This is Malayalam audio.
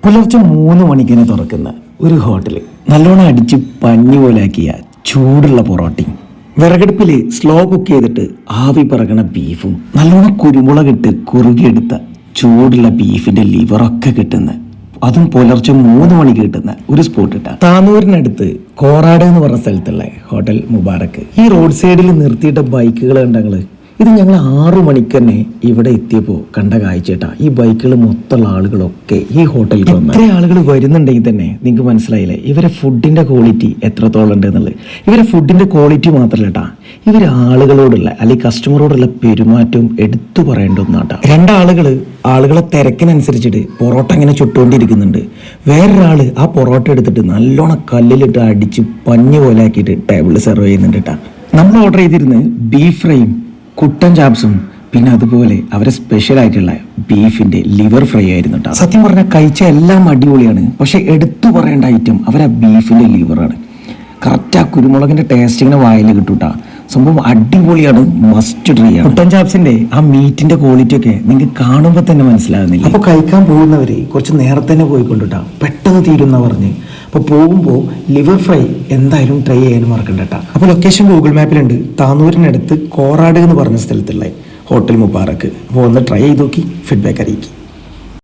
പുലർച്ചെ 3 മണിക്കിന് തുറക്കുന്ന ഒരു ഹോട്ടൽ നല്ലോണം അടിച്ച് പഞ്ഞി പോലാക്കിയ ചൂടുള്ള പൊറോട്ടയും വിറകടുപ്പിൽ സ്ലോ കുക്ക് ചെയ്തിട്ട് ആവി പറക്കണ ബീഫും നല്ലോണം കുരുമുളകിട്ട് കുറുകിയെടുത്ത ചൂടുള്ള ബീഫിന്റെ ലിവറൊക്കെ കിട്ടുന്ന അതും പുലർച്ചെ 3 മണിക്ക് കിട്ടുന്ന ഒരു സ്പോട്ട് ഇട്ട താനൂരിനടുത്ത് കോറാട് എന്ന് പറഞ്ഞ സ്ഥലത്തുള്ള ഹോട്ടൽ മുബാറക്ക്. ഈ റോഡ് സൈഡിൽ നിർത്തിയിട്ട ബൈക്കുകൾ കണ്ടങ്ങള് ഇത് ഞങ്ങൾ 6 മണിക്ക് തന്നെ ഇവിടെ എത്തിയപ്പോൾ കണ്ട കാഴ്ചേട്ടാ. ഈ ബൈക്കുകൾ മൊത്തമുള്ള ആളുകളൊക്കെ ഈ ഹോട്ടലിൽ വന്നു. ഇത്രയും ആളുകൾ വരുന്നുണ്ടെങ്കിൽ തന്നെ നിങ്ങൾക്ക് മനസ്സിലായില്ലേ ഇവരെ ഫുഡിന്റെ ക്വാളിറ്റി എത്രത്തോളം ഉണ്ട് എന്നുള്ളത്. ഇവരെ ഫുഡിന്റെ ക്വാളിറ്റി മാത്രമല്ല കേട്ടാ, ഇവർ ആളുകളോടുള്ള അല്ലെങ്കിൽ കസ്റ്റമറോടുള്ള പെരുമാറ്റവും എടുത്തു പറയേണ്ട ഒന്നാട്ടാ. ആളുകളെ തിരക്കിനനുസരിച്ചിട്ട് പൊറോട്ട ഇങ്ങനെ ചുട്ടുകൊണ്ടിരിക്കുന്നുണ്ട്. വേറൊരാള് ആ പൊറോട്ട എടുത്തിട്ട് നല്ലോണം കല്ലിലിട്ട് അടിച്ച് പഞ്ഞു പോലെ ആക്കിയിട്ട് ടേബിളിൽ സെർവ് ചെയ്യുന്നുണ്ട് കേട്ടാ. നമ്മൾ ഓർഡർ ചെയ്തിരുന്ന് ബീഫ് ഫ്രൈയും കുട്ടൻ ചാപ്സും പിന്നെ അതുപോലെ അവരെ സ്പെഷ്യൽ ആയിട്ടുള്ള ബീഫിന്റെ ലിവർ ഫ്രൈ ആയിരുന്നു കേട്ടോ. സത്യം പറഞ്ഞാൽ കഴിച്ച എല്ലാം അടിപൊളിയാണ്. പക്ഷെ എടുത്തു പറയേണ്ട ഐറ്റം അവരെ ബീഫിന്റെ ലിവറാണ്. കറക്റ്റ് ആ കുരുമുളകിന്റെ ടേസ്റ്റ് ഇങ്ങനെ വായിൽ കിട്ടൂട്ടാ. സംഭവം അടിപൊളിയാണ്, മസ്റ്റ് ട്രൈ ആണ്. കുട്ടൻ ചാപ്സിന്റെ ആ മീറ്റിന്റെ ക്വാളിറ്റി ഒക്കെ നിങ്ങൾക്ക് കാണുമ്പോൾ തന്നെ മനസ്സിലാകുന്നില്ല. അപ്പോൾ കഴിക്കാൻ പോകുന്നവര് കുറച്ച് നേരത്തെ തന്നെ പോയിക്കൊണ്ടിട്ടാ, പെട്ടെന്ന് തീരുന്ന പറഞ്ഞ്. അപ്പോൾ പോകുമ്പോൾ ലിവർ ഫ്രൈ എന്തായാലും ട്രൈ ചെയ്യാൻ മറക്കണ്ട. അപ്പോൾ ലൊക്കേഷൻ ഗൂഗിൾ മാപ്പിലുണ്ട്. താനൂരിനടുത്ത് കോറാട് എന്ന് പറഞ്ഞ സ്ഥലത്തുള്ള ഹോട്ടൽ മുബാറക്ക്. അപ്പോൾ ഒന്ന് ട്രൈ ചെയ്ത് നോക്കി ഫീഡ്ബാക്ക് അറിയിക്കും.